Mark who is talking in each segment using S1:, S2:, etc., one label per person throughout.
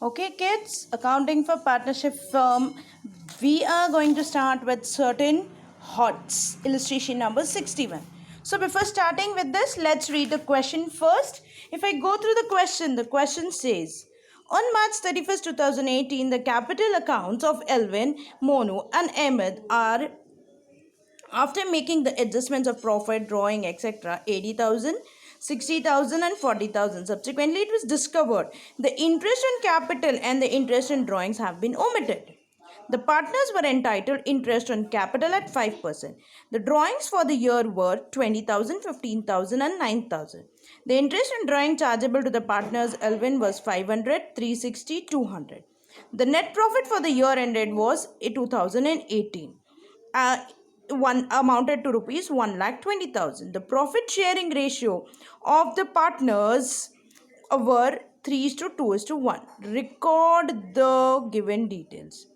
S1: Okay, kids, accounting for partnership firm. We are going to start with certain HOTS. Illustration number 61. So before starting with this, let's read the question first. If I go through the question says, on March 31st, 2018, the capital accounts of Elvin, Monu and Ahmed are, after making the adjustments of profit, drawing, etc., 80,000, 60,000, and 40,000. Subsequently, it was discovered the interest on capital and the interest on drawings have been omitted. The partners were entitled interest on capital at 5%. The drawings for the year were 20,000, 15,000, and 9,000. The interest on drawing chargeable to the partners Elvin was 500, 360, 200. The net profit for the year ended was 2018. Uh, one amounted to rupees 1,20,000. The profit sharing ratio of the partners were 3:2:1. Record the given details.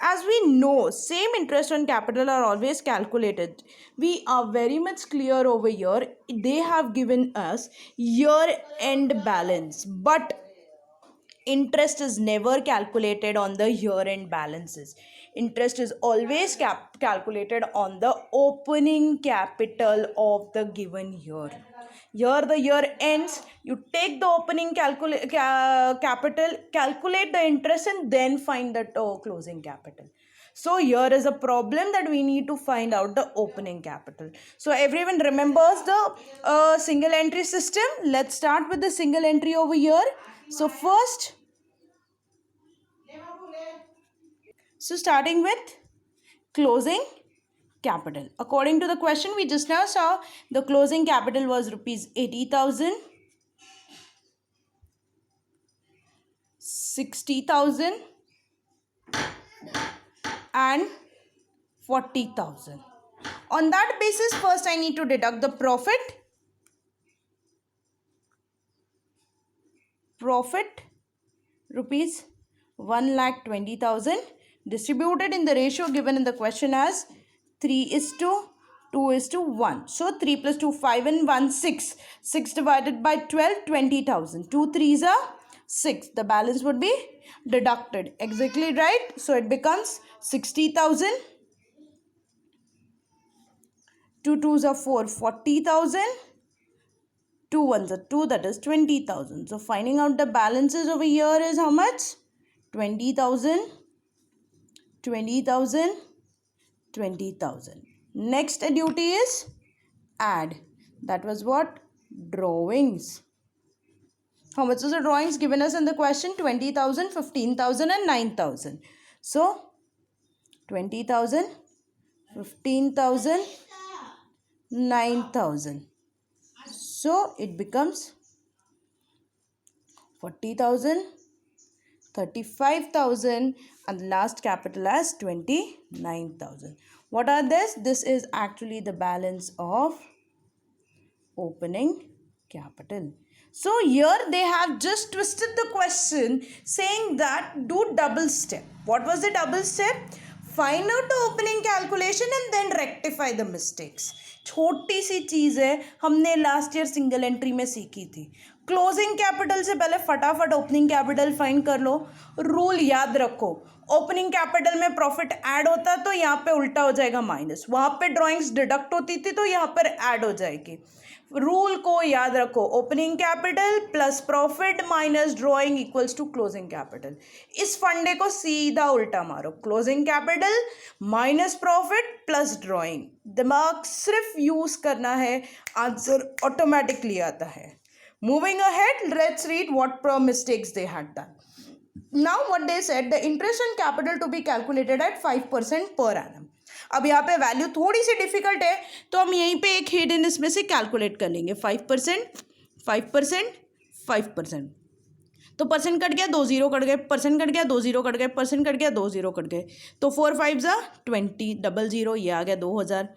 S1: As we know, same interest on capital are always calculated. We are very much clear over here. They have given us year end balance, but interest is never calculated on the year end balances. Interest is always calculated on the opening capital of the given year. Here the year ends, you take the opening capital, calculate the interest, and then find the closing capital. So here is a problem that we need to find out the opening capital. So everyone remembers the single entry system. Let's start with the single entry over here. So starting with closing capital. According to the question we just now saw, the closing capital was rupees 80,000, 60,000 and 40,000. On that basis, first I need to deduct the profit. Profit rupees 1,20,000 distributed in the ratio given in the question as 3:2:1. So 3 plus 2, 5 and 1, 6. 6 divided by 12, 20,000. 2 threes are 6. The balance would be deducted. Exactly right. So it becomes 60,000. 2 twos are 4, 40,000. 2 ones are 2, that is 20,000. So finding out the balances over here is how much? 20,000, 20,000, 20,000. Next duty is add. That was what? Drawings. How much is the drawings given us in the question? 20,000, 15,000 and 9,000. So 20,000, 15,000, 9,000. So it becomes 40,000, 35,000 and the last capital as 29,000. What are this? This is actually the balance of opening capital. So here they have just twisted the question saying that do double step. What was the double step? Find out the opening calculation and then rectify the mistakes. छोटी सी चीज़ है, हमने last year single entry में सीखी थी. Closing capital से पहले फटाफट opening capital find कर लो. रूल याद रखो, ओपनिंग कैपिटल में प्रॉफिट ऐड होता तो यहाँ पे उल्टा हो जाएगा माइनस. वहाँ पे ड्रॉइंग्स डिडक्ट होती थी तो यहाँ पर ऐड हो जाएगी. रूल को याद रखो, opening capital plus profit minus drawing equals to closing capital. इस फंडे को सीधा उल्टा मारो, closing capital minus profit plus drawing. दिमाग सिर्फ यूज करना है, आंसर ऑटोमेटिकली आता है. Moving ahead, let's read what mistakes they had done. Now what they said, the interest on capital to be calculated at 5% per annum. अब यहाँ पे value थोड़ी सी डिफिकल्ट है तो हम यहीं पे एक हिडन इसमें से कैलकुलेट कर लेंगे. 5%, 5%, 5%. तो परसेंट कट गया, 2 जीरो कट गए, परसेंट कट गया, 2 जीरो कट गए, परसेंट कट गया, 2 जीरो कट गए. तो 4 5 ज़ा 20, डबल जीरो ये आ गया 2,000.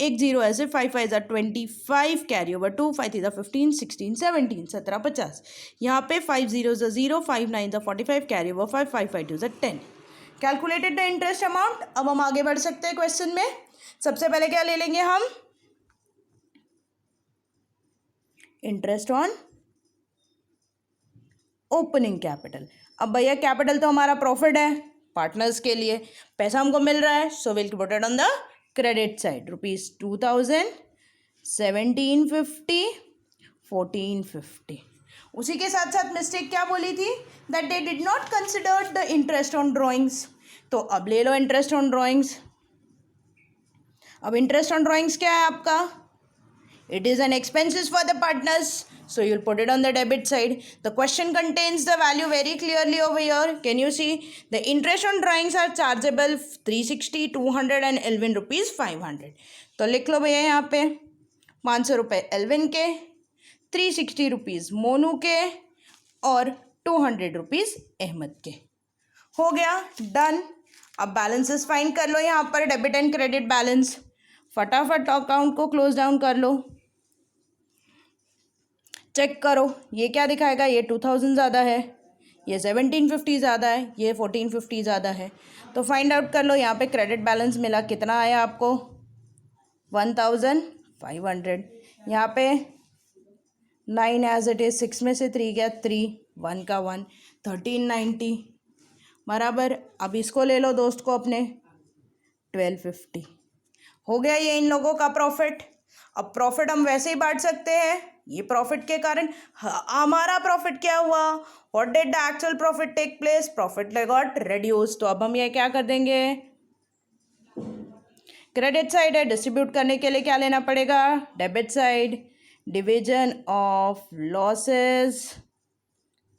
S1: एक जीरो ऐसे, 5 5 ज़ा 25, कैरी ओवर 2, 5 3 ज़ा 15, 16 17, 17 50. यहाँ पे 5 0 ज़ा 0, 5 9 ज़ा 45, कैरी ओवर 5, 5 5 2 ज़ा 10. Calculated the interest amount. अब हम आगे बढ़ सकते हैं क्वेश्चन में. सबसे पहले क्या ले लेंगे हम? Interest on opening capital. अब भैया कैपिटल तो हमारा प्रॉफिट है पार्टनर्स के लिए, पैसा हमको मिल रहा है, so will put it on the credit side. ₹2000, 1750, 1450। उसी के साथ साथ मिस्टेक क्या बोली थी, that they did not consider the interest on drawings. तो अब ले लो इंटरेस्ट ऑन ड्रॉइंग्स। अब इंटरेस्ट ऑन ड्रॉइंग्स क्या है आपका, it is an expenses for the partners, so you'll put it on the debit side. The question contains the value very clearly over here. Can you see the interest on drawings are chargeable 360, 200 and Elvin rupees 500. तो लिख लो भैया यहाँ पे 500 रुपये Alvin के, 360 rupees Monu के और 200 rupees Ahmad के। हो गया डन। अब बैलेंसेस फाइंड कर लो यहाँ पर, डेबिट एंड क्रेडिट बैलेंस। फटाफट अकाउंट को क्लोज डाउन कर लो, चेक करो ये क्या दिखाएगा, ये 2000 ज़्यादा है, ये 1750 ज़्यादा है, ये 1450 ज़्यादा है। तो फाइंड आउट कर लो यहाँ पे क्रेडिट बैलेंस मिला कितना आया आपको 1500। यहाँ पे 9 एज इट इज़, 6 में से 3 गया 3, 1 का 1, 1390 बराबर। अब इसको ले लो दोस्त को अपने 1250। हो गया ये इन लोगों का प्रॉफिट। अब प्रॉफिट हम वैसे ही बांट सकते हैं, ये प्रॉफिट के कारण हमारा प्रॉफिट क्या हुआ, what did the actual profit take place, profit got reduce. तो अब हम ये क्या कर देंगे, क्रेडिट साइड है, डिस्ट्रीब्यूट करने के लिए क्या लेना पड़ेगा, debit side, division of losses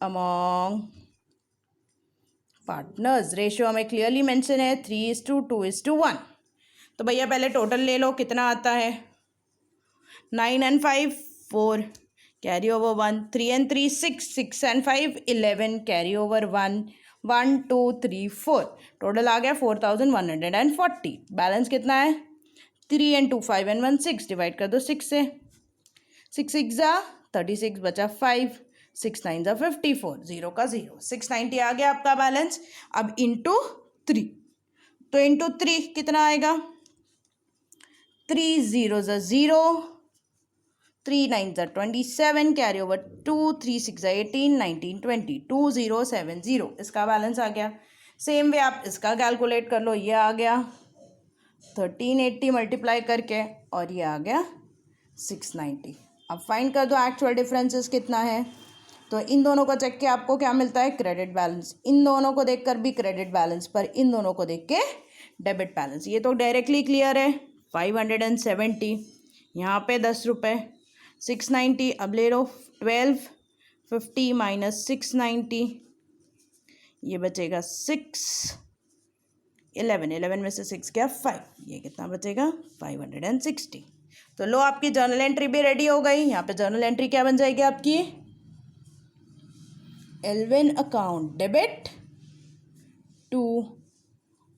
S1: among partners. Ratio हमें क्लियरली मेंशन है 3:2:1। तो भैया पहले टोटल ले लो कितना आता है, 9 and 5 4, carry over 1, 3 and 3 6, 6 and 5 11, carry over 1, 1 2 3 4, total आ गया 4140। बैलेंस कितना है 3 and 2 5 and 1 6, डिवाइड कर दो 6 से, 6 6 जा 36 बचा 5, 6 9 जा 54, 0 का 0, 690 आ गया आपका बैलेंस। अब इंटू 3, तो इंटू 3 कितना आएगा, 3 0 जा 0, 3 9 जा 27, कैरी ओवर 2, 3 6 जा 18, 19 20, 2070 इसका बैलेंस आ गया। सेम वे आप इसका कैलकुलेट कर लो, ये आ गया 1380 मल्टीप्लाई करके और ये आ गया 690। अब फाइंड कर दो एक्चुअल डिफरेंसेस कितना है। तो इन दोनों को चेक के आपको क्या मिलता है, क्रेडिट बैलेंस। इन दोनों को देखकर भी क्रेडिट बैलेंस, पर इन दोनों को देख के डेबिट बैलेंस। ये तो डायरेक्टली क्लियर है, 570 यहाँ पे 10 रुपये, 690। अब ले लो 1250 माइनस 690, ये बचेगा 6, 11 में से 6 गया 5, ये कितना बचेगा 560। तो लो आपकी जर्नल एंट्री भी रेडी हो गई। यहाँ पे जर्नल एंट्री क्या बन जाएगी आपकी, Alvin account debit to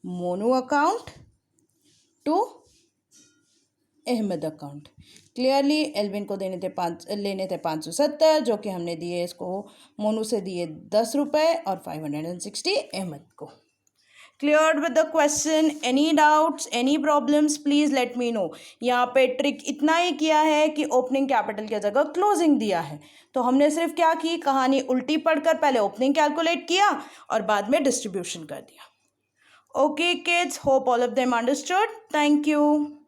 S1: Monu account to Ahmad account. Clearly Alvin को लेने थे 570, जो कि हमने दिए इसको, मोनू से दिए 10 रुपये और 560 अहमद को। Clear with the question, any doubts any problems please let me know. यहाँ पे ट्रिक इतना ही किया है कि ओपनिंग कैपिटल की जगह क्लोजिंग दिया है, तो हमने सिर्फ क्या की, कहानी उल्टी पढ़कर पहले ओपनिंग कैलकुलेट किया और बाद में डिस्ट्रीब्यूशन कर दिया। Okay kids, hope all of them understood. Thank you.